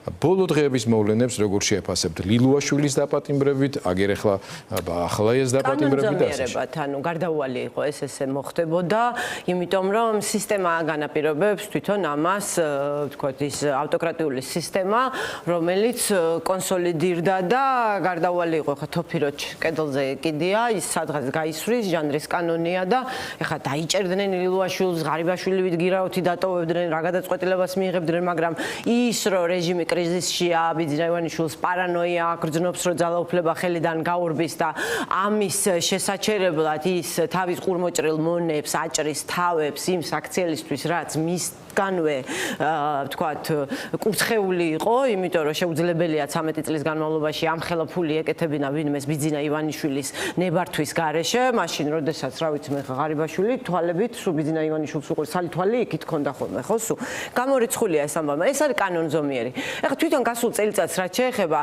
ბოლო დღეების მოვლენებს როგორ შეაფასებთ? ლილუაშვილის დაპატიმრებით, აგერ ახლა ეს დაპატიმრებით კანონზომიერებად, ანუ გარდაუვალი იყო ესე მოხდებოდა, იმიტომ რომ სისტემა განაპირობებს თვითონ ამას, ვთქვათ, ის ავტოკრატიული სისტემა, რომელიც კონსოლიდირდა და გარდაუვალი იყო ხა თოფიროჩ კედელზე კიდია, ის სადღაც გაისვრის, ჟანრის კანონია და ეხა დაიჭერდნენ ლილუაშვილს, ღარიბაშვილი ვიდგირაოთი დატოვებდნენ, რა გადაწყვეტილებას მიიღებდნენ, მაგრამ ის რომ რეჟიმი კრიზისშია, ბიძინა ივანიშვილს პარანოია აგრძნობს, რომ ძალაუფლება ხელიდან გაურბის და ამის შესაჩერებლად ის თავის ყურმოჭრილ მონებს აჭრის თავებს იმ საქციელისთვის, რაც მისგანვე ვთქვათ, კურთხეული იყო, იმიტომ რომ შეუძლებელია 13 წლის განმავლობაში ამ ხელა ფული ეკეთებინა ვინმეს ბიძინა ივანიშვილის ნებართვის გარეშე, მაშინ როდესაც რა ვიცი მე ღარიბაშვილი თვალებით სულ ბიძინა ივანიშვილს უყურს, სალი თვალი იქით ქონდა ხოლმე, ხო სულ გამორიცხულია ეს ამბავი. ეს არის კანონზომიერი. ეხლა თვითონ გასულ წელიწადს რაც შეეხება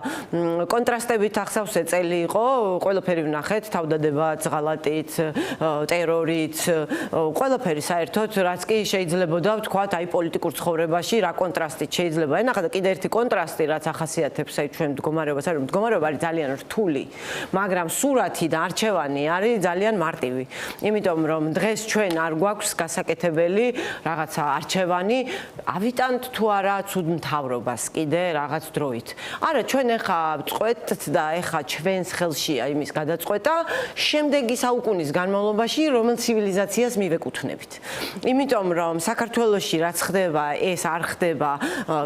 კონტრასტებით ახსავსე წელი იყო, ყველაფერი ვნახეთ, თავდადებაც, ღალატით, ტერორით, ყველაფერი საერთოდ, რაც კი შეიძლებოდა ვთქვათ, აი პოლიტიკურ ცხოვრებაში რა კონტრასტით შეიძლება. ენახა და კიდე ერთი კონტრასტი, რაც ახასიათებს აი ჩვენ მდგომარეობას, არის მდგომარეობა არის ძალიან რთული, მაგრამ სურათი და არჩევანი არის ძალიან მარტივი. იმიტომ რომ დღეს ჩვენ არ გვაქვს გასაკეთებელი რაღაცა არჩევანი, ავიტანთ თუ არა ცუდ მთავრობას კიდე რაღაც დროით. არა, ჩვენ ეხა წყვეტთ და ეხა ჩვენს ხელშია იმის გადაწყვეტა შემდეგი საუკუნის განმავლობაში, რომელ ცივილიზაციას მივეკუთვნებით. იმიტომ რომ საქართველოში რაც ხდება, ეს არ ხდება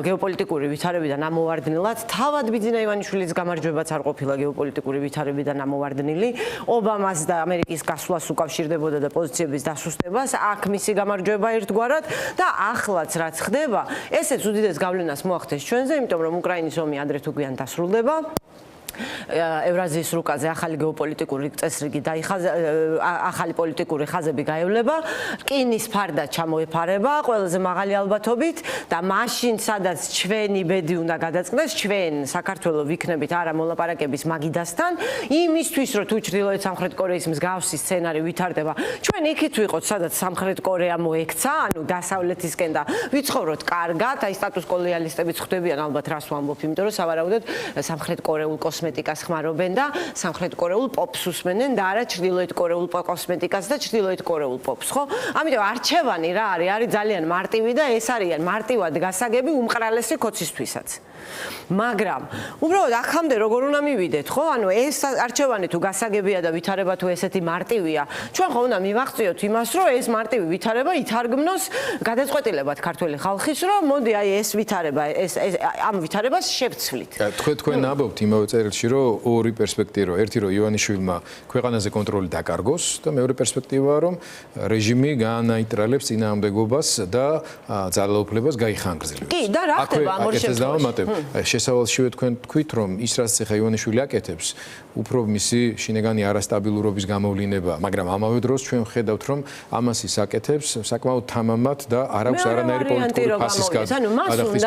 გეოპოლიტიკური ვითარებიდან ამოვარდნილად, თავად ბიძინა ივანიშვილის გამარჯვებაც არ ყოფილა გეოპოლიტიკური ვითარებიდან ამოვარდნილი, ობამას და ამერიკის გასვლას უკავშირდებოდა და პოზიციების დასუსტებას, აქ მისი გამარჯვება ერთგვარად და ახლაც რაც ხდება, ესეც უდიდეს გავლენას მოახდენს ჩვენზე, იმიტომ რომ უკრაინის ომი ადრე თუ გვიან დასრულდება. ევრაზიის რუკაზე ახალი გეოპოლიტიკური წესრიგი ახალი პოლიტიკური ხაზები გაევლება, რკინის ფარდა ჩამოეფარება ყველაზე მაღალი ალბათობით და მაშინ სადაც ჩვენი ბედი უნდა გადაწყდეს, ჩვენ საქართველოს ვიქნებით არა მოლაპარაკების მაგიდასთან, იმისთვის რომ თუ ჩრდილოეთ სამხრეთ კორეის მსგავსი სცენარი ვითარდება, ჩვენ იქით ვიყოთ, სადაც სამხრეთ კორეა მოექცა, ანუ დასავლეთისკენ და ვიცხოვროთ კარგად, აი სტატუს კო ლოიალისტებიც ხვდებიან ალბათ რას ვამბობ, იმიტომ რომ სავარაუდოდ სამხრეთ კორეულ კოსმეტიკას ხმარობენ და სამხრეთ კორეულ პოპს უსმენენ და არა ჩრდილოეთ კორეულ კოსმეტიკას და ჩრდილოეთ კორეულ პოპს, ხო? ამიტომ არჩევანი რა არის ძალიან მარტივი და ეს არიან მარტივად გასაგები უმყრალესი ქოცისთვისაც. მაგრამ უბრალოდ აქამდე როგორ უნდა მივიდეთ, ხო? ანუ ეს არჩევანი თუ გასაგებია და ვითარება თუ ესეთი მარტივია, ჩვენ ხო უნდა მივახციოთ იმას, რომ ეს მარტივი ვითარება ითარგმნოს გადაწყვეტილებად ქართველი ხალხის, რომ მოდი აი ეს ვითარება, ამ ვითარებას შევცვლით. თქვენ ნაბობთ იმავე წერილში, რომ ორი პერსპექტივა, ერთი რომ ივანიშვილმა ქვეყანაზე კონტროლი დაკარგოს და მეორე პერსპექტივაა, რომ რეჟიმი გაანაიტრალებს წინააღმდეგობას და ძალაუფლებას გაიხანგრძლივებს. კი, და რა ხდება ამ ორ შემთხვევაში? შესავალშივე თქვენ თქვით, რომ ის რაც ახლა ივანიშვილი აკეთებს, უფრო მისი შინაგანი არასტაბილურობის გამოვლინება, მაგრამ ამავე დროს ჩვენ ვხედავთ, რომ ამას ის აკეთებს საკმაოდ თამამად და არ აქვს არანაირი პოლიტიკური ფასის გადახდის.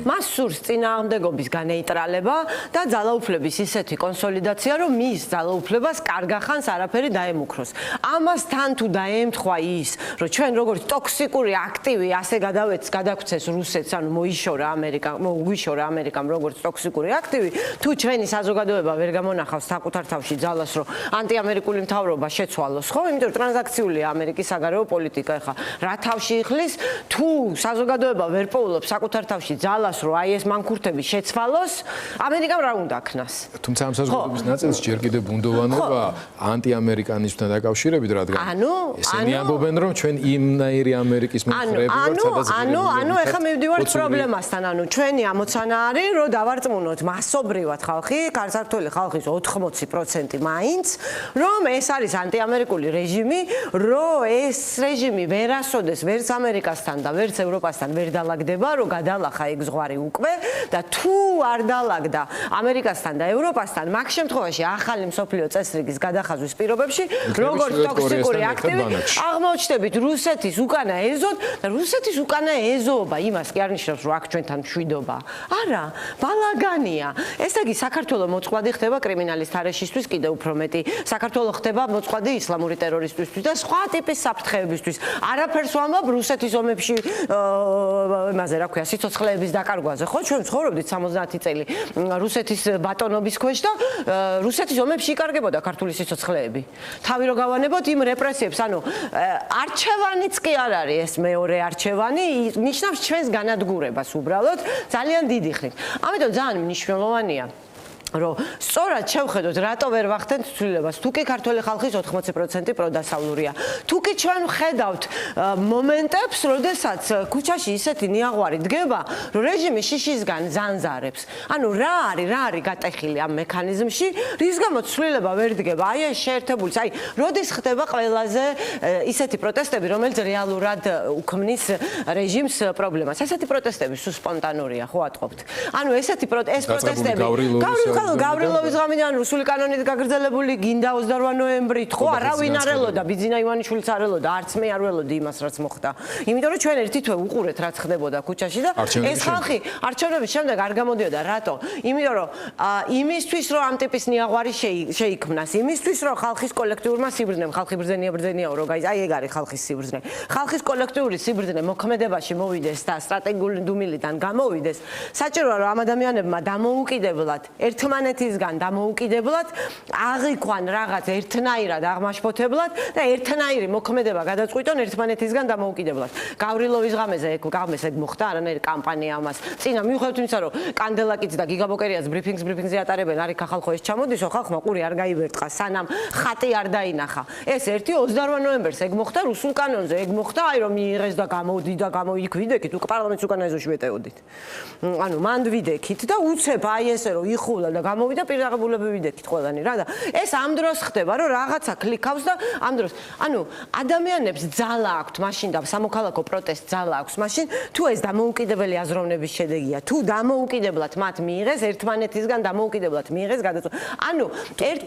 მას სურს წინააღმდეგობის განეიტრალება და ძალაუფლების ისეთი კონსოლიდაცია, რომ მის ძალაუფლებას კარგახანს არაფერი დაემუქროს. ამასთან თუ დაემთხვა ის, რომ ჩვენ როგორც ტოქსიკური აქტივი ასე გადაგვცეს რუსეთს, ანუ მოიშორა ამერიკამ როგორც ტოქსიკური აქტივი, თუ ჩვენი საზოგადოება ვერ გამონახავს საკუთარ თავში ძალას, რომ ანტიამერიკული მთავრობა შეცვალოს, ხო? იმიტომ რომ ტრანზაქციულია ამერიკის საგარეო პოლიტიკა, ხა რა თავში იხლის, თუ საზოგადოება ვერ პოულობს საკუთარ თავში ძალას, რომ აი ეს მანქურთები შეცვალოს, ამერიკამ რა უნდა ქნას? თუმცა ამ საზოგადოების ნაწილს ჯერ კიდევ ბუნდოვანება ანტიამერიკანიზმთან დაკავშირებით, რადგან ესენი ამბობენ, რომ ჩვენ იმნაირი ამერიკის მომხრეები ვართ, სადაც ანუ ეხლა მივდივართ პრობლემასთან, ანუ ჩვენი ამოცანა არის, რომ დავარწმუნოთ მასობრივად ხალხი, ქართული ხალხის 80% მაინც, რომ ეს არის ანტიამერიკული რეჟიმი, რომ ეს რეჟიმი ვერასოდეს ვერც ამერიკასთან და ვერც ევროპასთან ვერ დალაგდება, რომ გადალახა ეგ ზღვარი უკვე და თუ არ დალაგდა ამერიკასთან და ევროპასთან მაგ შემთხვევაში ახალი მსოფლიო წესრიგის გადახაზვის პირობებში როგორც ტოქსიკური აქტივი აღმოჩნდებით რუსეთის უკანა ეზოდ და რუსეთის უკანა ეზოობა იმას კი არ ნიშნავს რომ აქ ჩვენთან მშვიდობა არა ბალაგანია ესე იგი საქართველოს მოწყვლადი ხდება კრიმინალის თარეშისთვის კიდევ უფრო მეტი საქართველოს ხდება მოწყვლადი ისლამური ტერორისტისთვის და სხვა ტიპის საფრთხეებისთვის არაფერს ვამბობ რუსეთის ომებში იმაზე რა ქვია სიცოცხლეების დაკარგვაზე ხო ჩვენ ცხოვრობდით 70 წელი რუსეთის ბატონობის ქვეშ და რუსეთის ომებში იკარგებოდა ქართული სიცოცხლეები თავი რო გავანებოთ იმ რეპრესიებს ანუ არჩევანიც კი არ არის ეს მეორე არჩევანი ნიშნავს ჩვენს განადგურებას უბრალოდ ძალიან დიდი ხნით ამიტომ ძალიან მნიშვნელოვანია რომ სწორად შევხედოთ რატო ვერ ვახდენთ ცვლილებას თუ კი ქართული ხალხის 80% პროდასავლურია თუ კი ჩვენ ვხედავთ მომენტებს როდესაც ქუჩაში ისეთი ნიაღვარი დგება რომ რეჟიმი შიშისგან ზანზარებს ანუ რა არის გატეხილი ამ მექანიზმში რის გამოც ცვლილება ვერ დგება აი ეს შეერთებული აი როდის ხდება ყველაზე ისეთი პროტესტები რომელიც რეალურად უქმნის რეჟიმს პრობლემას ესეთი პროტესტები სულ სპონტანურია ხო ატყობთ ანუ ესეთი პროტესტები გავრილოვის ღამიდან რუსული კანონით გაგრძელებული გინდა 28 ნოემბრით ხო არავინ არ ელოდა ბიძინა ივანიშვილიც არ ელოდა არც მე არ ველოდი იმას რაც მოხდა იმიტომ რომ ჩვენ ერთი თვე უყურეთ რაც ხდებოდა ქუჩაში და ეს ხალხი არჩევნების შემდეგ არ გამოდიოდა რატო იმიტომ რომ იმისთვის რომ ამ ტიპის ნიაღვარი შეიქმნას იმისთვის რომ ხალხის კოლექტიურმა სიბრძნემ ხალხი ბრძენიაო რომ აი ეგ არის ხალხის სიბრძნე ხალხის კოლექტიური სიბრძნე მოქმედებაში მოვიდეს და სტრატეგიული დუმილიდან გამოვიდეს საჭიროა რომ ამ ადამიანებმა დამოუკიდებლად ერთმანეთისგან დამოუკიდებლად აღიქვან რაღაც ერთნაირად აღმაშფოთებლად და ერთნაირი მოქმედება გადაწყვიტონ ერთმანეთისგან დამოუკიდებლად. გავრილოვის ღამეზე ეგ მოხდა არანაირი კამპანია ამას. წინა მიუხედავად იმისა, რომ კანდელაკიც და გიგაბოკერიას ბრიფინგზე ატარებენ, არის ხალხო ეს ჩამოდისო, ხალხმა ყური არ გაიბერტყა, სანამ ხატი არ დაინახა. ეს ერთი 28 ნოემბერს ეგ მოხდა რუსულ კანონზე, ეგ მოხდა აი რომ მიიღეს და გამოდი და იქ ვიდექით, უკვე პარლამენტის უკანა ეზოში ვეტეოდით. ანუ მანდ ვიდექით და უცებ აი ესე რომ იხულა და გამოვიდა პირაღებულები ვიდექით ყველანი რა და ეს ამ დროს ხდება რომ რაღაცა კლიკავს და ამ დროს ანუ ადამიანებს ძალა აქვთ მაშინ და სამოქალაქო პროტესტ ძალა აქვს მაშინ თუ ეს დამოუკიდებელი აზროვნების შედეგია თუ დამოუკიდებლად მათ მიიღეს ერთმანეთისგან დამოუკიდებლად მიიღეს გადაწყვეტა ანუ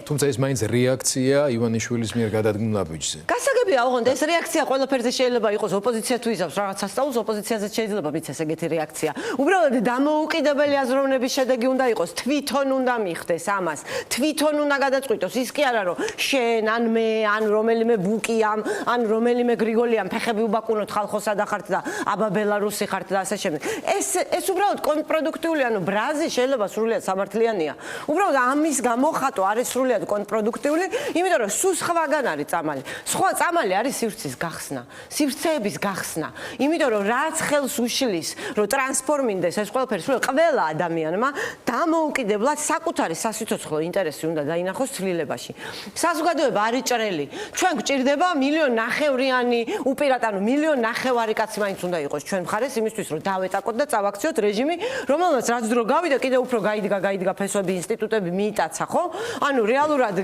თუმცა ეს მაინც რეაქცია ივანიშვილის მიერ გადადგმულ ნაბიჯზე გასაგებია ოღონდ ეს რეაქცია ყველაფერზე შეიძლება იყოს ოპოზიცია თუ იზავს რაღაც სასწაულს ოპოზიციაზე შეიძლება მიცეს ეგეთი რეაქცია უბრალოდ დამოუკიდებელი აზროვნების შედეგი უნდა იყოს თვითონ უნდა მიხდეს ამას თვითონ უნდა გადაწყვიტოს ის კი არა რომ შენ ან მე ან რომელიმე ბუკიამ ან რომელიმე გრიგოლიამ ფეხები უბაკუნოთ ხალხოსა და ხართ და აბა ბელარუსი ხართ და ასე შემდეგ ეს უბრალოდ კონტრპროდუქტიული ანუ ბრაზი შეიძლება სრულიად სამართლიანია უბრალოდ ამის გამოხატო არის სრულიად კონტრპროდუქტიული იმიტომ რომ სულ სხვაგან არის წამალი სხვა წამალი არის სივრცის გახსნა სივრცეების გახსნა იმიტომ რომ რაც ხელს უშლის რომ ტრანსფორმინდეს ეს ყველაფერი სრულიად ყველა ადამიანმა დამოუკიდებლად საკუთარი სასიცოცხლო ინტერესი უნდა დაინახოს ცვლილებაში. საზოგადოება არის ჭრელი. ჩვენ გვჭირდება 1.5 მილიონი უპირატ ანუ 1.5 მილიონი კაცი მაინც უნდა იყოს ჩვენ მხარეს იმისთვის რომ დავეტაკოთ და წავაქციოთ რეჟიმი, რომელმაც რაც დრო გავიდა კიდევ უფრო გაიდგა ფესვები, ინსტიტუტები მიიტაცა, ხო? ანუ რეალურად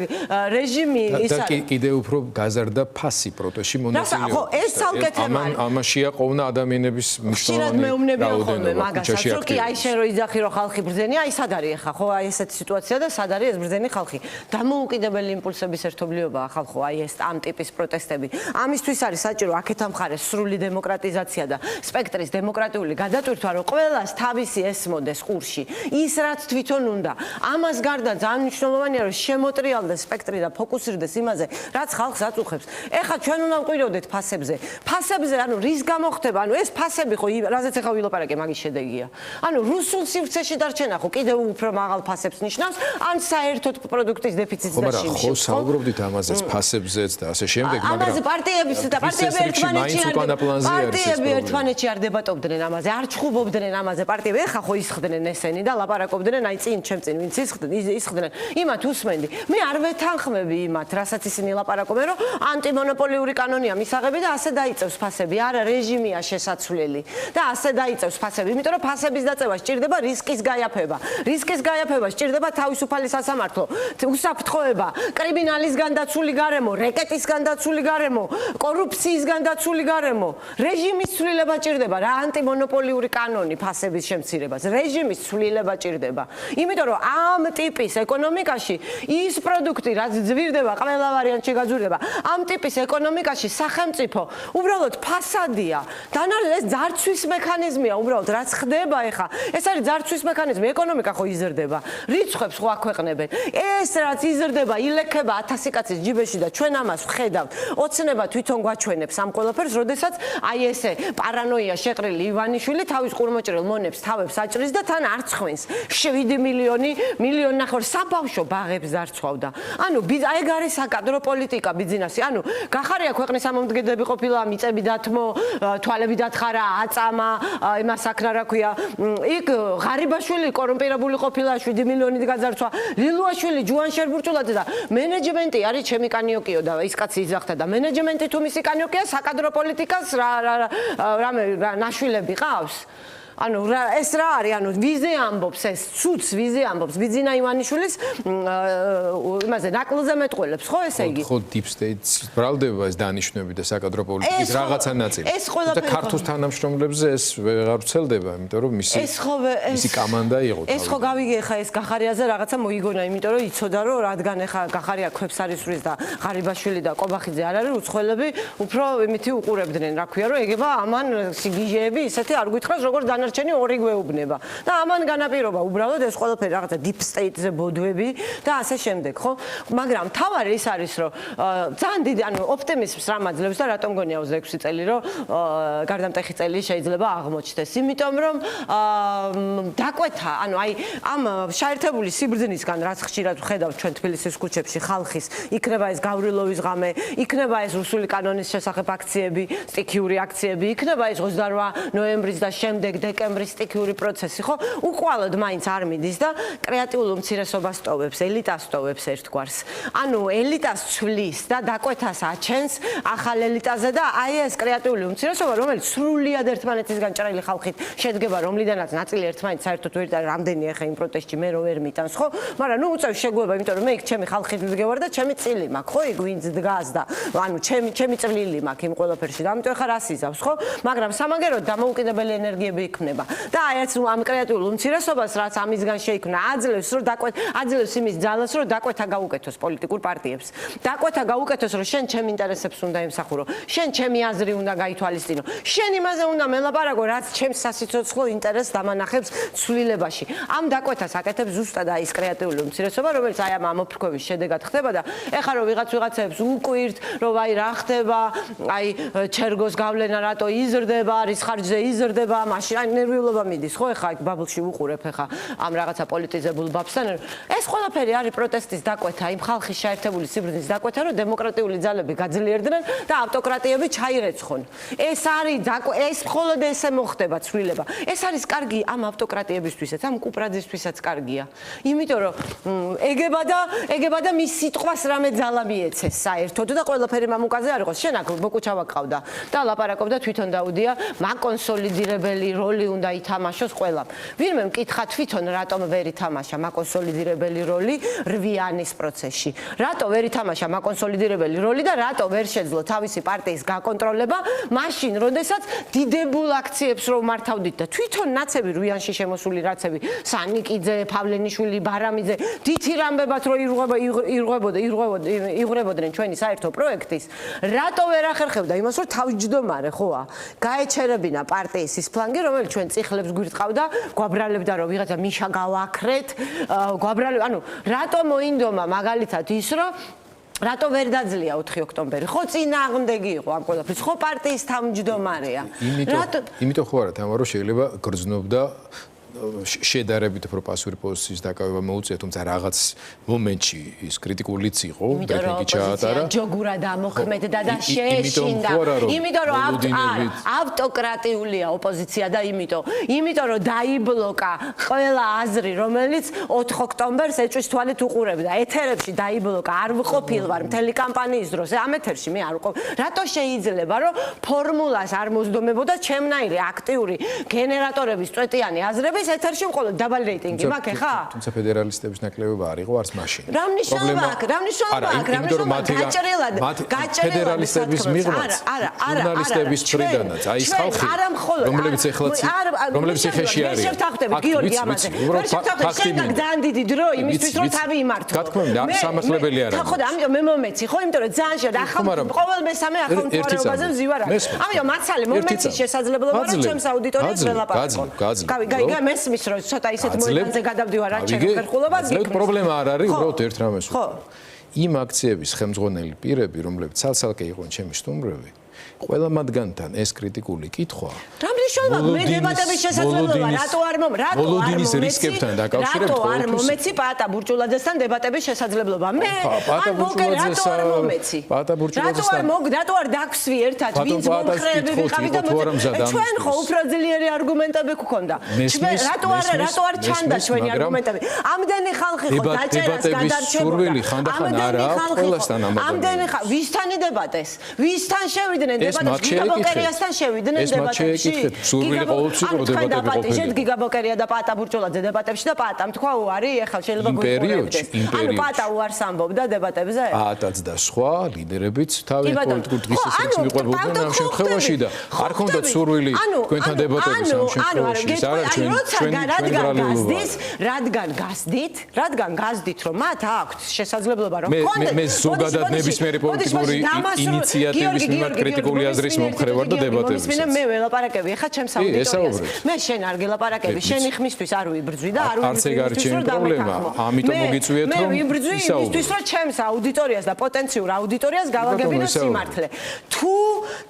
რეჟიმი ის არის. და კიდევ უფრო გაზარდა ფასი პროტესტში მონაწილეობა. ხო, ეს ცალკე თემა არის. ამაშია ყოვნა ადამიანების მნიშვნელოვანი რაოდენობა. მაგასაც რო კი აი შენ რო იძახი რომ ხალხი ბრძენია, აი სად არის ახლა, ხო? აი ესეთი სიტუაცია და სად არის ეს ბრძენი ხალხი. დამოუკიდებელი იმპულსების ერთობლიობაა ხალხო, აი ეს ამ ტიპის პროტესტები. ამისთვის არის საჭირო აქეთ ამხარეს სრული დემოკრატიზაცია და სპექტრის დემოკრატიული გადატვირთვა, რომ ყველას თავისი ესმოდეს ყურში. ის რაც თვითონ უნდა. ამას გარდა ძალიან მნიშვნელოვანია, რომ შემოტრიალდეს სპექტრი და ფოკუსირდეს იმაზე, რაც ხალხს აწუხებს. ეხლა ჩვენ უნდა ვყვიროდეთ ფასებზე. ფასებზე, ანუ რის გამო ხდება? ანუ ეს ფასები ხო, რაზეც ეხლა ვილაპარაკე, მაგის შედეგია. ანუ რუსულ სივრცეში დარჩენა ხო კიდევ უფრო მაღალ ფასებს ნიშნავს, ან საერთოდ პროდუქტის დეფიციტს და შიმშილს. ხო, საუბრობდით ამაზეც, ფასებზეც და ასე შემდეგ, მაგრამ ამაზე პარტიები ერთმანეთში არ დებატობდნენ ამაზე, არ ჩხუბობდნენ ამაზე პარტიები. ეხა ხო ისხდნენ ესენი და ლაპარაკობდნენ, აი წინ ჩემ წინ ვინც ისხდნენ. იმათ უსმენდი. მე არ ვეთანხმები იმათ, რასაც ისინი ლაპარაკობენ, რომ ანტიმონოპოლიური კანონია მისაღები და ასე დაიწევს ფასები. არა, რეჟიმია შესაცვლელი და ასე დაიწევს ფასები. იმიტომ რომ ფასების დაწევა სჭირდება რისკის გაიაფება. რისკის გაიაფება სჭირდება თავისუფალი სასამართლო, უსაფრთხოება, კრიმინალისგან დაცული გარემო, რეკეტისგან დაცული გარემო, კორუფციისგან დაცული გარემო, რეჟიმის ცვლილება ჭირდება რა ანტიმონოპოლიური კანონი ფასების შემცირებას, რეჟიმის ცვლილება ჭირდება. იმიტომ რომ ამ ტიპის ეკონომიკაში ის პროდუქტი რაც ძვირდება, ყველა ვარიანტში გაძვირდება, ამ ტიპის ეკონომიკაში სახელმწიფო უბრალოდ ფასადია. ეს ძარცვის მექანიზმია უბრალოდ რაც ხდება ეხა. ეს არის ძარცვის მექანიზმი, ეკონომიკა ხო იზრდება. რიცხვებს ხო აქვეყნებენ. ეს რაც იზრდება, ილექება 1000 კაცის ჯიბეში და ჩვენ ამას ვხედავთ. ოცნება თვითონ გვაჩვენებს ამ ყველაფერს, როდესაც აი ესე პარანოია შეყრილი ივანიშვილი თავის ყურმოჭრილ მონებს თავებს აჭრის და თან არ ცხვენს. 7 მილიონ ნახევარ საბავშვო ბაღებს დარცვავდა. ანუ ეგ არის საკადრო პოლიტიკა ბიზნესი. ანუ გახარია ქვეყნის ამომდგენლები ყოფილა, მიწები დათმო, თვალები დათხარა, აწამა, იმას აქ რა ქვია. იქ ღარიბაშვილი კორუმპირებული ყოფილა, 7 მილიონით გაძარცვა. ლილუაშვილი ჯუან შერბურჭულაძე და მენეჯმენტი არის ჩემი კანიოკიო და ის კაცი იზახთა და მენეჯმენტი თუ მისი კანიოკია საკადრო პოლიტიკას რამე ნაშვილები ყავს. ანუ ეს რა არის? ანუ ვიზე ამბობს ეს, ცუც ვიზე ამბობს. ბიძინა ივანიშვილის იმაზე ნაკლზე მეტყველებს, ხო ესე იგი? ხო deep state-ს ბრალდება ეს დანიშნები და საკადრო პოლიტიკის რაღაცა ნაწილი. და ქართულ თანამშრომლებზე ეს ვეღარ ვრცელდება, იმიტომ რომ მისი კომანდა იყო. ეს ხო გავიგე ხა ეს გახარიაზე რაღაცა მოიგონა, იმიტომ რომ იცოდა რომ რადგან ხა გახარია ქვებს არის სვრის და ღარიბაშვილი და კობახიძე არ არის უცხოელები უფრო იმითი უყურებდნენ, რა ქვია რომ ეგება ამან სიგიჟეები ისეთი არ გითხრას როგორც დანარჩენი ორი გვეუბნება და ამან განაპირობა უბრალოდ ეს ყველაფერი რაღაცა deep state-ზე ბოდვები და ასე შემდეგ, ხო? მაგრამ თავარი ის არის რომ ძალიან დიდი ანუ ოპტიმიზმს რა მაძლევს და რატომ გონია 26 წელი რომ გარდამტეხი წელი შეიძლება აღმოჩნდეს, იმიტომ რომ დაკვეთა, ანუ აი ამ შეერთებული სიბრძნისგან რაც ხშირად ვხედავთ ჩვენ თბილისის ქუჩებში ხალხის, იქნება ეს გავრილოვის ღამე, იქნება ეს რუსული კანონის შესახებ აქციები, სტიქიური აქციები, იქნება ეს 28 ნოემბრის და შემდეგ დეკემბრის სტიქიური პროცესი, ხო? უკვალოდ მაინც არ მიდის და კრეატიულ უმცირესობას ტოვებს, ელიტას ტოვებს ერთგვარს. ანუ ელიტას ცვლის და დაკვეთას აჩენს ახალ ელიტაზე და აი ეს კრეატიული უმცირესობა, რომელიც სრულიად ერთმანეთისგან ჭრელი ხალხით შედგება, რომლიდანაც ნაწილი ერთმანეთს საერთოდ ვერ და რამდენი ახლა იმ პროტესტში მე რო ვერ მიტანს, ხო? მაგრამ ნუ უწევს შეგუება, იმიტომ რომ მე იქ ჩემი ხალხით ვდგევარ და ჩემი წილი მაქვს, ხო? იქ ვინც დგას და ანუ ჩემი წვლილი მაქვს იმ ყველაფერში და ამიტომ ხარ ასიზავს, ხო? მაგრამ სამაგეროდ დამოუკიდებელი ენერგიები იქმნება. და აი ეს ამ კრეატიულ უმცირესობას რაც ამისგან შეიქმნა, აძლევს იმის ძალას, რომ დაკვეთა გაუკეთოს პოლიტიკურ პარტიებს. დაკვეთა გაუკეთოს, რომ შენ ჩემ ინტერესებს უნდა ემსახურო, შენ ჩემი აზრი უნდა გაითვალისწინო, შენ იმაზე უნდა მელაპარაკო, რაც ჩემს სასიცოცხლო ინტერესს დამანახებს ცვლილებაში. ამ დაკვეთას აკეთებს ზუსტად აი ეს კრეატიული უმცირესობა, რომელიც აი ამ ამოფრქვევის შედეგად ხდება და ეხლა რომ ვიღაცებს უკვირთ, რომ აი რა ხდება, აი ჩერგოს გავლენა რატო იზრდება, არის ხარჯზე იზრდება, მაშინ აი ნერვიულობა მიდის, ხო? ეხლა იქ ბაბლში უყურებ ეხლა ამ რაღაცა პოლიტიზებულ ბაბსთან. ეს ყველაფერი არის პროტესტის დაკვეთა, იმ ხალხის შეერთებული სიბრძნის დაკვეთა, რომ დემოკრატიული ძალები გაძლიერდნენ და ავტოკრატიები ჩაირეცხონ. ეს არის ეს მხოლოდ ესე მოხდება ცვლილება. ეს არის კარგი ამ ავტოკრატიებისთვისაც, ამ კუპრაძისთვისაც კარგია. იმიტომ რომ ეგება და მის სიტყვას რამე ძალა მიეცეს საერთოდ და ყველაფერი მამუკაზე არ იყოს. შენ აქ ბოკუჩავა ყავდა და ლაპარაკობდა თვითონ დაუდია, მაკონსოლიდირებელი როლი უნდა ითამაშოს ყველამ. ვინმე მკითხა თვითონ რატომ ვერ ითამაშა მაკონსოლიდირებელი როლი რვიანის პროცესში. რატო ვერ ითამაშა მაკონსოლიდირებელი როლი და რატო ვერ შეძლო თავისი პარტიის გაკონტროლება მაშინ, როდესაც დიდებულ აქციებს რომ მართავდით და თვითონ ნაცები რვიანში შემოსული რაცები, სანიკიძე, ფავლენიშვილი, ბარამიძე, დითი რამბებად რო იღვრებოდნენ ჩვენი საერთო პროექტის, რატო ვერ ახერხებდა იმას, რომ თავმჯდომარე ხოა, გაეჩერებინა პარტიის ის ფლანგი, რომელიც ჩვენ წიხლებს გვირტყავდა, გვაბრალებდა რომ ვიღაცა მიშა გავაქრეთ, ანუ რატო მოინდომა მაგალითად ის რომ რატო ვერ დაძლია 4 ოქტომბერი? ხო წინააღმდეგი იყო ამ ყველაფრის, ხო პარტიის თავმჯდომარეა. იმიტომ ხო არა თამარო შეიძლება გრძნობდა შედარებით უფრო პასიური პოზიციის დაკავება მოუწია, თუმცა რაღაც მომენტში ის კრიტიკულიც იყო, ბრიფინგი ჩაატარა. ჯოგურა დამოქმედდა და შეეშინდა. იმიტომ რომ ავტოკრატიულია ოპოზიცია და იმიტომ რომ დაიბლოკა ყველა აზრი, რომელიც 4 ოქტომბერს ეჭვის თვალით უყურებდა. ეთერებში დაიბლოკა, არ ვყოფილ ვარ მთელი კამპანიის დროს. ამ ეთერში მე არ ვყოფ. რატო შეიძლება რომ ფორმულას არ მოსდომებოდა ჩემნაირი აქტიური გენერატორების წვეტიანი აზრები ამის ეთერში მხოლოდ დაბალი რეიტინგი მაქვს ხა? თუმცა ფედერალისტების ნაკლებობა არ იყო არც მაშინ. რა მნიშვნელობა აქვს? ფედერალისტების მიღმაც ჟურნალისტების მხრიდანაც აი ეს ხალხი რომლებიც ეხეში არიან. გიორგი ამაზე. ფაქტი ძალიან დიდი დრო იმისთვის რომ თავი იმართო. გათქმევდა სამართლებელი არა. ხო და ამიტომ მე მომეცი ხო იმიტომ რომ ძალიან შეიძლება ახალ ყოველ მესამე ახალ მთავრობაზე მზივარ აქვს. ამიტომ მაცალე მომეცი შესაძლებლობა რომ ჩემს აუდიტორიას ველაპარაკო. გაიგე მესმის რომ ცოტა ისეთ მოედანზე გადავდივარ რაც ჩემს ხერხულობას გიქნის. პრობლემა არ არის უბრალოდ ერთ რამეს ვთქვი. იმ აქციების ხელმძღვანელი პირები რომლებიც ცალ-ცალკე იყვნენ ჩემი სტუმრები ყველა მათგანთან ეს კრიტიკული კითხვა რა მნიშვნელობა მე დებატების შესაძლებლობა რატო არ მომეცი პატა ბურჭულაძესთან დებატების შესაძლებლობა მე ან მოკერ რატო არ მომეცი რატო არ დაგვსვი ერთად ვინც მომხრეები ვიყავით და ჩვენ ხო უფრო ძლიერი არგუმენტები გქონდა რატო არ ჩანდა ჩვენი არგუმენტები ამდენი ხალხი ხო დაჭერას გადარჩებოდა ამდენი ხალხი ვისთან დებატეს ვისთან შევიდნენ გიგაბოკერიასთან შევიდნენ დებატებში. გიგაბოკერია და პატა ბურჭულაძე დებატებში და პატამ თქვა უარი, ეხლა შეიძლება გუიყურებდეს. ანუ პატა უარს ამბობდა დებატებზე? პატაც და სხვა ლიდერებიც თავის პოლიტიკურ დღესასწაულს მიყვებოდნენ ამ შემთხვევაში და არ ქონდათ სურვილი თქვენთან დებატების ამ შემთხვევაში. რადგან გაზდით რომ მათ აქვთ შესაძლებლობა რომ კონდეთ მე ზოგადად ნებისმიერი პოლიტიკური ინიციატივის მიმართ კრიტიკული აზრის მომხრე ვარ და დებატებისას. მე ველაპარაკები ახლა ჩემს აუდიტორიას. მე შენ არ გელაპარაკები, შენი ხმისთვის არ ვიბრძვი და არ ვიბრძვი იმისთვის რომ პრობლემა. ამიტომ მოგიწვიეთ რომ მე ვიბრძვი იმისთვის რომ ჩემს აუდიტორიას და პოტენციურ აუდიტორიას გავაგებინო სიმართლე. თუ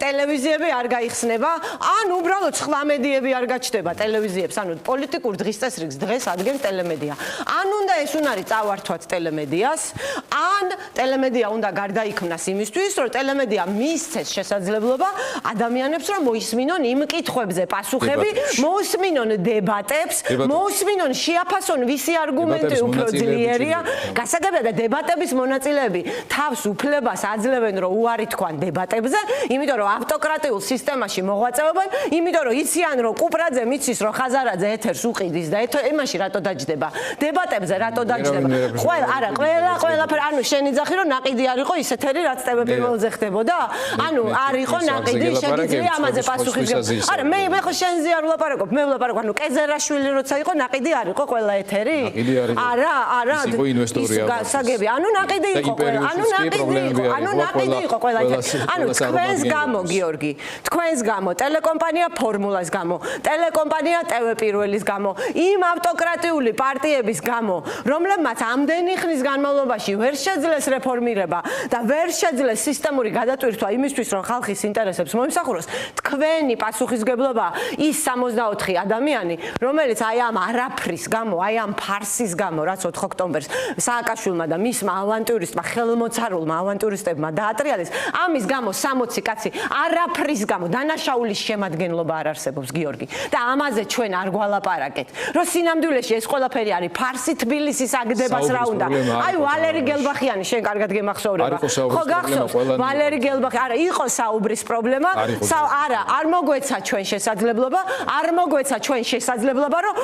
ტელევიზიები არ გაიხსნება, ან უბრალოდ სხვა მედიები არ გაჩნდება ტელევიზიებს, ანუ პოლიტიკურ დღის წესრიგს დღეს ადგენს ტელემედია. ან უნდა ეს უნარი წავართვათ ტელემედიას, ან ტელემედია უნდა გარდაიქმნას იმისთვის, რომ ტელემედია მისცეს შესაძლებლობა ადამიანებს რომ მოისმინონ იმ კითხვებზე პასუხები, მოусმინონ დებატებს, მოусმინონ შეაფასონ ვისი არგუმენტი უფრო ძლიერია. გასაგებია და დებატების მონაწილეები თავს უფლებას აძლევენ რომ უარი თქვან დებატებზე, იმიტომ რომ ავტოკრატიულ სისტემაში მოღვაწეობენ, იმიტომ რომ იციან რომ კუპრაძე მიცის რომ ხაზარაძე ეთერს უყიდის და ეთერში რატო დაჯდება. დებატებზე რატო დაჯდება. ყველაფერი ანუ შენი ძახი რომ ناقიდი არ იყო ის ეთერი რაც TV პირველზე ხდებოდა? ანუ არ იყო ناقიდი შეგიძლია ამაზე პასუხი გაგზავნო. არა მე ხო შენზე არ ვლაპარაკობ, მე ვლაპარაკობ ანუ კეზერაშვილი როცა იყო ناقიდი არ იყო ყველა ეთერი? არა იყო ინვესტორია. გასაგები, ანუ ناقიდი იყო ყველა. ანუ ناقიდი იყო ყველა ეთერი. ანუ თქვენს გამო გიორგი, თქვენს გამო, ტელეკომპანია ფორმულას გამო, ტელეკომპანია TV პირველის გამო, იმ ავტოკრატიული პარტიების გამო, რომლებმაც ამდენი ხნის განმავლობაში ვერ შეძლეს რეფორმირება და ვერ შეძლეს სისტემური გადატვირთვა იმისთვის რომ ხალხის ინტერესებს მოიმსახუროს, თქვენი პასუხისგებლობა ის 64 ადამიანი, რომელიც აი ამ არაფრის გამო, აი ამ ფარსის გამო, რაც 4 ოქტომბერს სააკაშვილმა და მისმა ავანტიურისტმა ხელმოცარულმა ავანტიურისტებმა დაატრიალეს, ამის გამო 60 კაცი არაფრის გამო დანაშაულის შემადგენლობა არ არსებობს გიორგი. და ამაზე ჩვენ არ გვალაპარაკეთ. რომ სინამდვილეში ეს ყველაფერი არის ფარსი თბილისის აგდებას რა უნდა. აი ვალერი გელბახიანი შენ კარგად გემახსოვრება. ხო გახსოვს ვალერი გელბახი არა იყო საუბრის პრობლემა. არა არ მოგვეცა ჩვენ შესაძლებლობა, არ მოგვეცა ჩვენ შესაძლებლობა რომ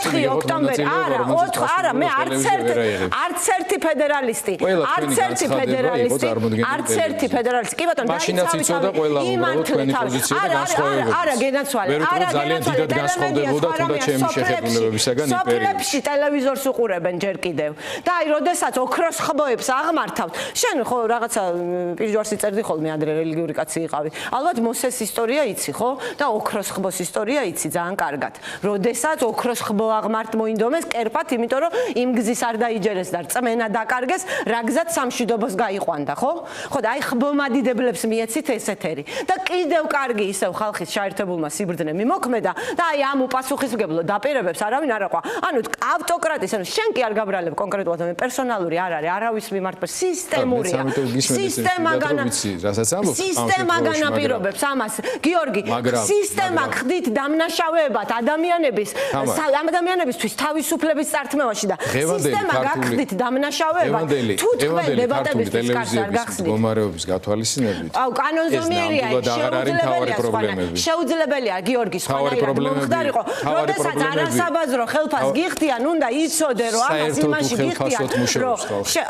4 ოქტომბერი არა მე არც ერთი ფედერალისტი კი ბატონო მაშინაც იცოდა ყველა უბრალოდ თქვენი პოზიცია და განსხვავებები. არა გენაცვალე ძალიან დიდად განსხვავდებოდა თუნდაც ჩემი შეხედულებებისაგან იმ პერიოდში ტელევიზორს უყურებენ ჯერ კიდევ. და აი როდესაც ოქროს ხბოებს აღმართავთ, შენ ხო რაღაცა პირჯვარს იწერდი ხოლმე ადრე რელიგიური კაცი იყავი. ალბათ მოსეს ისტორია იცი ხო? და ოქროს ხბოს ისტორია იცი ძალიან კარგად. როდესაც ოქროს ხბო აღმართ მოინდომეს კერპად, იმიტომ რომ იმ გზის არ დაიჯერეს და რწმენა დაკარგეს, რა გზად სამშვიდობოს გაიყვანდა, ხო? ხო და აი ხბომადიდებლებს მიეცით ეს ეთერი. და კიდევ კარგი ისევ ხალხის შეერთებულმა სიბრძნე მიმოქმედა და აი ამ უპასუხისმგებლო დაპირებებს არავინ არ აყვა. ანუ ავტოკრატის, ანუ შენ კი არ გაბრალებ კონკრეტულად მე პერსონალური არ არის, არავის მიმართ სისტემურია. სისტემა განაპირობებს ამას. გიორგი, სისტემა ხდით დამნაშავეებად ადამიანებისთვის თავისუფლების წართმევაში და სისტემა გახდით დამნაშავეებად თუ თქვენ დებატებისთვის კარს არ გახსნით მდგომარეობის გათვალისწინებით კანონზომიერია შეუძლებელია გიორგი სხვანაირად მომხდარიყო როდესაც არასაბაზრო ხელფას გიხდიან უნდა იცოდე რომ ამას იმაში გიხდიან რომ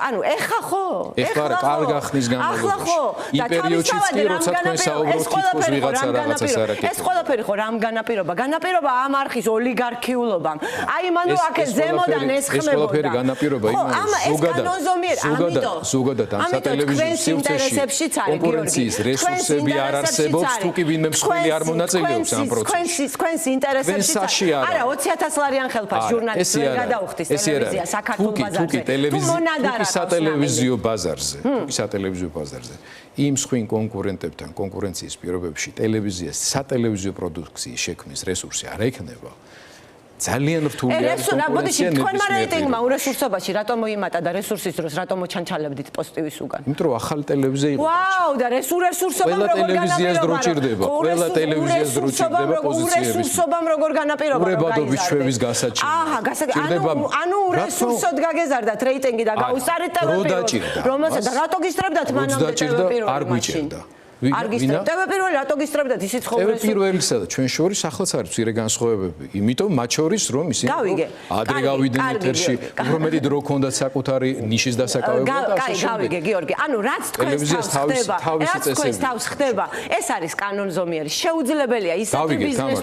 ანუ ეხა ხო ეხლა კარ გახსნის განმავლობაში იმ პერიოდშიც კი როცა თქვენ საუბრობთ თითქოს ვიღაცა რაღაცას არ აკეთებს ეს ყველაფერი ხო რამ განაპირობა ამ არხის ოლიგარქიულობამ აი მან რო აქ ზემოდან ესხმებოდა ეს ყველაფერი განაპირობა იმან ზოგადად ამ სატელევიზიო სივრცეში კონკურენციის რესურსები არ არსებობს თუ კი ვინმე მსხვილი არ მონაწილეობს ამ პროცესში თქვენს ინტერესებში არა 20000 ლარიან ხელფას ჟურნალისტს ვერ გადაუხდის ტელევიზია საქართველოს ბაზარზე თუ სატელევიზიო ბაზარზე იმ სხვინ კონკურენტებთან კონკურენციის პირობებში ტელევიზიას სატელევიზიო პროდუქციის შექმნის რესურსი არ ექნება ძალიან რთულია კონკურენცია თქვენმა რეიტინგმა ურესურსობაში რატომ მოიმატა და რესურსის დროს რატომ მოჩანჩალებდით პოზიტივის უგან იმიტომ რომ ახალი ტელევიზია იყო ვაუ და რესურსობამ როგორ ტელევიზიას დრო ჭირდება ყველა ტელევიზიას დრო ჭირდება პოზიციების რესურსობამ როგორ განაპირობა ურებადობის ჩვევის გასაჭირება აჰა ანუ რესურსოდ გაგეზარდათ რეიტინგი და გაუსწარეთ ტელეპიროდი რომელსაც რატო გისწრებდათ მანამდე ტელეპიროდი არ გვიჭირდა არ გისწრებთ ტელეპიროდი რატო გისწრებდათ ისიც ხოლმე ტელეპიროდისა და ჩვენ შორის ახალაც არის მცირე განსხვავებები იმიტომ მათ შორის რომ ისინი ადრე გავიდნენ ეთერში უფრო მეტი დრო ქონდათ საკუთარი ნიშის დასაკავებლად და ასე შემდეგ გავიგე გიორგი ანუ რაც თქვენს თავს ხდება ეს არის კანონზომიერი შეუძლებელია ისეთი ბიზნეს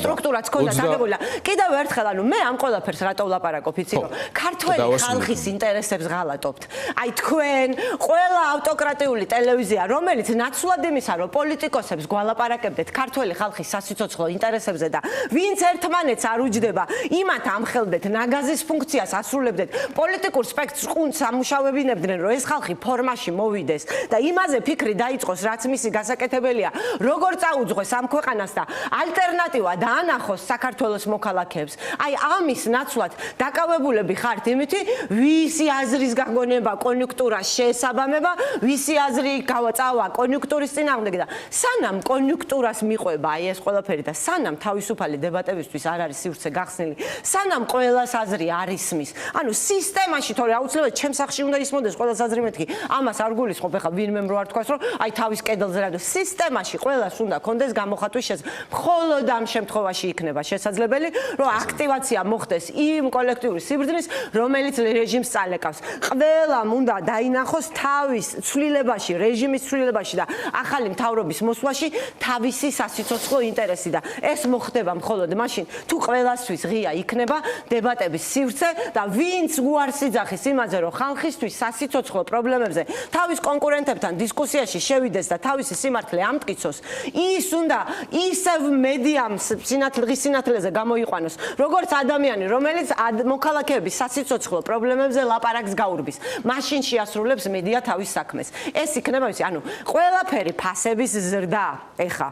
სტრუქტურაც ქონდათ აგებული კიდევ ერთხელ ანუ მე ამ ყველაფერს რატო ვლაპარაკობ იცი რომ ქართველი ხალხის ინტერესებს ღალატობთ აი თქვენ ყველა ავტოკრატიული ტელევიზია რომელიც ნაცვლად იმისა რომ პოლიტიკოსებს გვალაპარაკებდეთ ქართველი ხალხის სასიცოცხლო ინტერესებზე და ვინც ერთმანეთს არ უჯდება იმათ ამხელდეთ ნაგაზის ფუნქციას ასრულებდეთ პოლიტიკურ სპექტრს ყუნწს ამუშავებინებდნენ რომ ეს ხალხი ფორმაში მოვიდეს და იმაზე ფიქრი დაიწყოს რაც მისი გასაკეთებელია როგორ წაუძღვეს ამ ქვეყანას და ალტერნატივა დაანახოს საქართველოს მოქალაქეებს აი ამის ნაცვლად დაკავებულები ხართ იმითი ვისი აზრის გაგონება კონიუნქტურას შეესაბამება ვისი აზრი წავა კონიუნქტურის წინააღმდეგ და სანამ კონიუნქტურას მიყვება აი ეს ყველაფერი და სანამ თავისუფალი დებატებისთვის არ არის სივრცე გახსნილი სანამ ყველას აზრი არ ისმის ანუ სისტემაში თორე აუცილებლად ჩემს სახში უნდა ისმოდეს ყველას აზრი მეთქი ამას არ გულისხმობ ეხლა ვინმე რო არ თქვას რომ აი თავის კედელზე რადო სისტემაში ყველას უნდა კონდეს გამოხატვის შესაძლებლობა მხოლოდ ამ შემთხვევაში იქნება შესაძლებელი რომ აქტივაცია მოხდეს იმ კოლექტიური სიბრძნის რომელიც რეჟიმს წალეკავს ყველამ უნდა დაინახოს თავის ცვლილებაში რეჟიმის ცვლილებაში და ახალი მთავრობის მოსვლაში თავისი სასიცოცხლო ინტერესი და ეს მოხდება მხოლოდ მაშინ თუ ყველასთვის ღია იქნება დებატების სივრცე და ვინც უარს იძახის იმაზე რომ ხალხისთვის სასიცოცხლო პრობლემებზე თავის კონკურენტებთან დისკუსიაში შევიდეს და თავისი სიმართლე ამტკიცოს ის უნდა ისევ მედიამს სინათლეზე გამოიყვანოს როგორც ადამიანი რომელიც მოქალაქეების სასიცოცხლო პრობლემებზე ლაპარაკს გაურბის მაშინ შეასრულებს მედია თავის საქმეს ეს იქნება ისი ანუ ყველაფერი ფასების ზრდა ეხა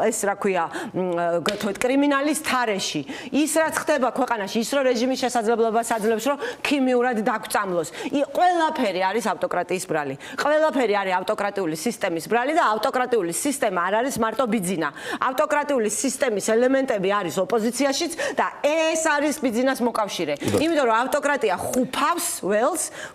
ეს რა ქვია გთხოვთ კრიმინალის თარეში ის რაც ხდება ქვეყანაში ის რომ რეჟიმის შესაძლებლობას აძლევს რომ ქიმიურად დაგწამლოს ყველაფერი არის ავტოკრატიის ბრალი ყველაფერი არის ავტოკრატიული სისტემის ბრალი და ავტოკრატიული სისტემა არ არის მარტო ბიძინა ავტოკრატიული სისტემის ელემენტები არის ოპოზიციაშიც და ეს არის ბიძინას მოკავშირე იმიტომ რომ ავტოკრატია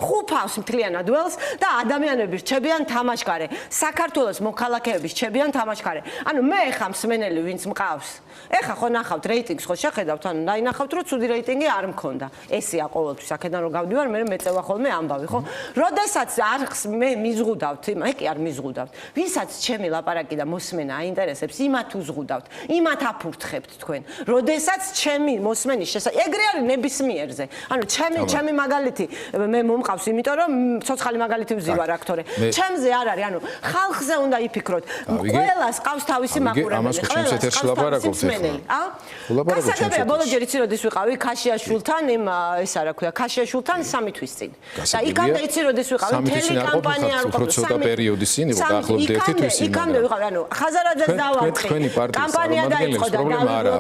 ხუფავს მთლიანად ველს და ადამიანები რჩებიან თამაშგარე საქართველოს მოქალაქეები რჩებიან თამაშგარე ანუ მე ხა მსმენელი ვინც მყავს ეხა ხო ნახავთ რეიტინგს ხო შეხედავთ ანუ დაინახავთ რომ ცუდი რეიტინგი არ მქონდა ესეა ყოველთვის აქედან რომ გავდივარ მე მეწევა ხოლმე ამბავი ხო როდესაც არხს მე მიზღუდავთ მე კი არ მიზღუდავთ ვისაც ჩემი ლაპარაკი და მოსმენა აინტერესებს იმათ უზღუდავთ იმათ აფურთხებთ თქვენ როდესაც ჩემი მოსმენის ეგრე არის ნებისმიერზე ანუ ჩემი მაგალითი მე მომყავს იმიტომ რომ ცოცხალი მაგალითი ვზივარ აქტორე ჩემზე არ არის ანუ ხალხზე უნდა იფიქროთ ყველას ყავს თავისი მაყურებელი ყველას ყავს მსმენელი გასაგებია ბოლოჯერ იცი როდის ვიყავი ქაშიაშვილთან იმ ეს არა ქვია ქაშიაშვილთან 3 თვის წინ და იქამდე იცი როდის ვიყავი მთელი კამპანია არ ყოფილა ცოტა პერიოდის წინ იყო დაახლოებით 1 თვის წინ იქამდე ვიყავი ანუ ხაზარაძეს დავაწყე კამპანია დაიწყო და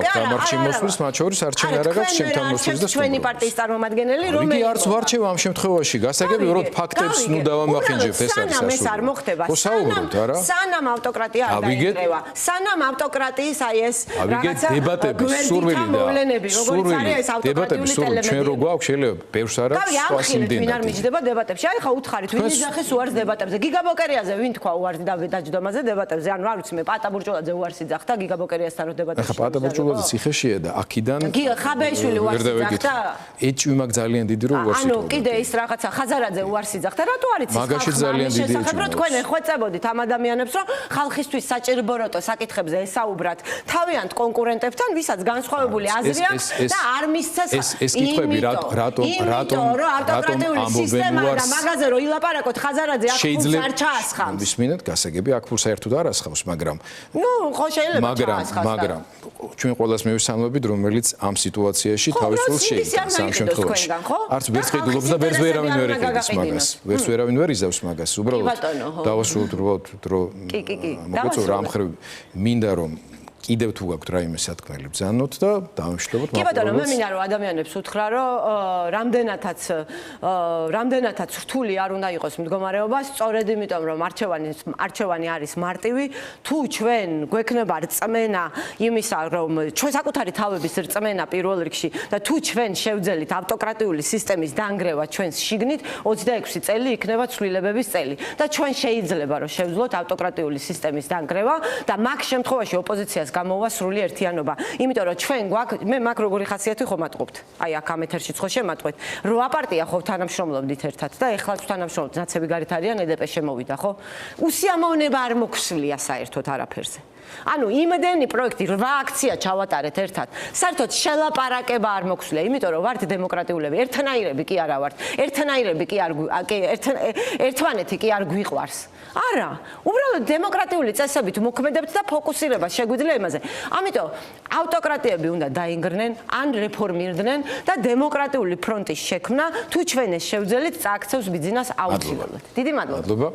გამარჩი მოსვლის მათ შორის არჩევანი არ აქვს ჩემთან მოსვლის და ჩვენი პარტიის წარმომადგენელი რომელიც არც ვარჩევ ამ შემთხვევაში გასაგები რომ ფაქტებს ნუ დავამახინჯებთ ეს არის სანამ ეს არ მოხდა ხდება? საუბრობთ, არა? სანამ ავტოკრატია არ დაინგრევა. სანამ ავტოკრატიის აი ეს რაღაცა დებატების სურვილი და დებატების სურვილი ჩვენ რო გვაქვს შეიძლება ბევრს არა სხვას იმდენად. ვინ არ მიჯდება დებატებში? აი ხა უთხარით ვინ იძახეს უარს დებატებზე? გიგა ბოკერიაზე ვინ თქვა უარს დაჯდომაზე დებატებზე? ანუ არ ვიცი მე პატა ბურჭულაძე უარს იძახდა გიგა ბოკერიასთან რო დებატებში. ხა პატა ბურჭულაძე ციხეშია და აქიდან გიგა ხაბეიშვილი უარს იძახდა? ეჭვი მაგ ძალიან დიდი რო უარს იძახდა. ანუ კიდე ის რაღაცა ხაზარაძე უარს იძახდა, რატო არის ის? მაგაში ძალიან დიდი ეჭვი. რომ თქვენ ეხვეწებოდით ამ ადამიანებს, რომ ხალხისთვის საჭირობროტო საკითხებზე ესაუბრათ თავიანთ კონკურენტებთან, ვისაც განსხვავებული აზრი აქვს და არ მისცეს ეს კითხვები რატომ ავტოკრატიული სისტემა და მაგაზე რომ ილაპარაკოთ ხაზარაძე აქ ფულს არ ჩაასხამს. ვისმინეთ, გასაგები აქ ფულს საერთოდ არ ასხამს, მაგრამ ხო შეიძლება ჩაასხამს. მაგრამ ჩვენ ყველას მევისალმებით, რომელიც ამ სიტუაციაში თავის ფულს შეიტანს ამ შემთხვევაში. არც ვერც ყიდულობს და ვერც ვერავინ ვერ იყიდეს მაგას. ვერც ვერავინ ვერ იზავს მაგას. უბრალოდ დავასრულოთ დრო მოგეწონა რა მხრივ მინდა რომ კიდევ თუ გაქვთ რაიმე სათქმელი ბრძანოთ და დავამშვიდობოთ კი ბატონო მე მინდა რომ ადამიანებს უთხრა რომ რამდენადაც რთული არ უნდა იყოს მდგომარეობა სწორედ იმიტომ რომ არჩევანი არის მარტივი თუ ჩვენ გვექნება რწმენა იმისა რომ ჩვენ საკუთარი თავების რწმენა პირველ რიგში და თუ ჩვენ შევძელით ავტოკრატიული სისტემის დანგრევა ჩვენს შიგნით 26 წელი იქნება ცვლილებების წელი და ჩვენ შეიძლება რომ შევძლოთ ავტოკრატიული სისტემის დანგრევა და მაგ შემთხვევაში ოპოზიციას გამოვა სრული ერთიანობა. იმიტომ რომ ჩვენ გვაქვს მე მაგ როგორი ხასიათი ხომ მატყობთ. აი აქ ამ ეთერშიც ხო შემატყვეთ. 8 პარტია ხო თანამშრომლობდით ერთად და ეხლა თანამშრომლობთ. ნაცები გარეთ არიან, EDP შემოვიდა, ხო? უსიამოვნება არ მოგვსვლია საერთოდ არაფერზე. ანუ იმდენი პროექტი 8 აქცია ჩავატარეთ ერთად. საერთოდ შელაპარაკება არ მოგვსვლია, იმიტომ რომ ვართ დემოკრატიულები, ერთნაირები კი არა ვართ. ერთნაირები კი არ ერთმანეთი კი არ გვიყვარს. არა, უბრალოდ დემოკრატიული წესებით მოქმედებთ და ფოკუსირება შეგვიძლია იმაზე. ამიტომ ავტოკრატიები უნდა დაინგრნენ, ან რეფორმირდნენ და დემოკრატიული ფრონტის შექმნა თუ ჩვენ ეს შევძელით წააქცევს ბიზნეს აუცილებლად. დიდი მადლობა.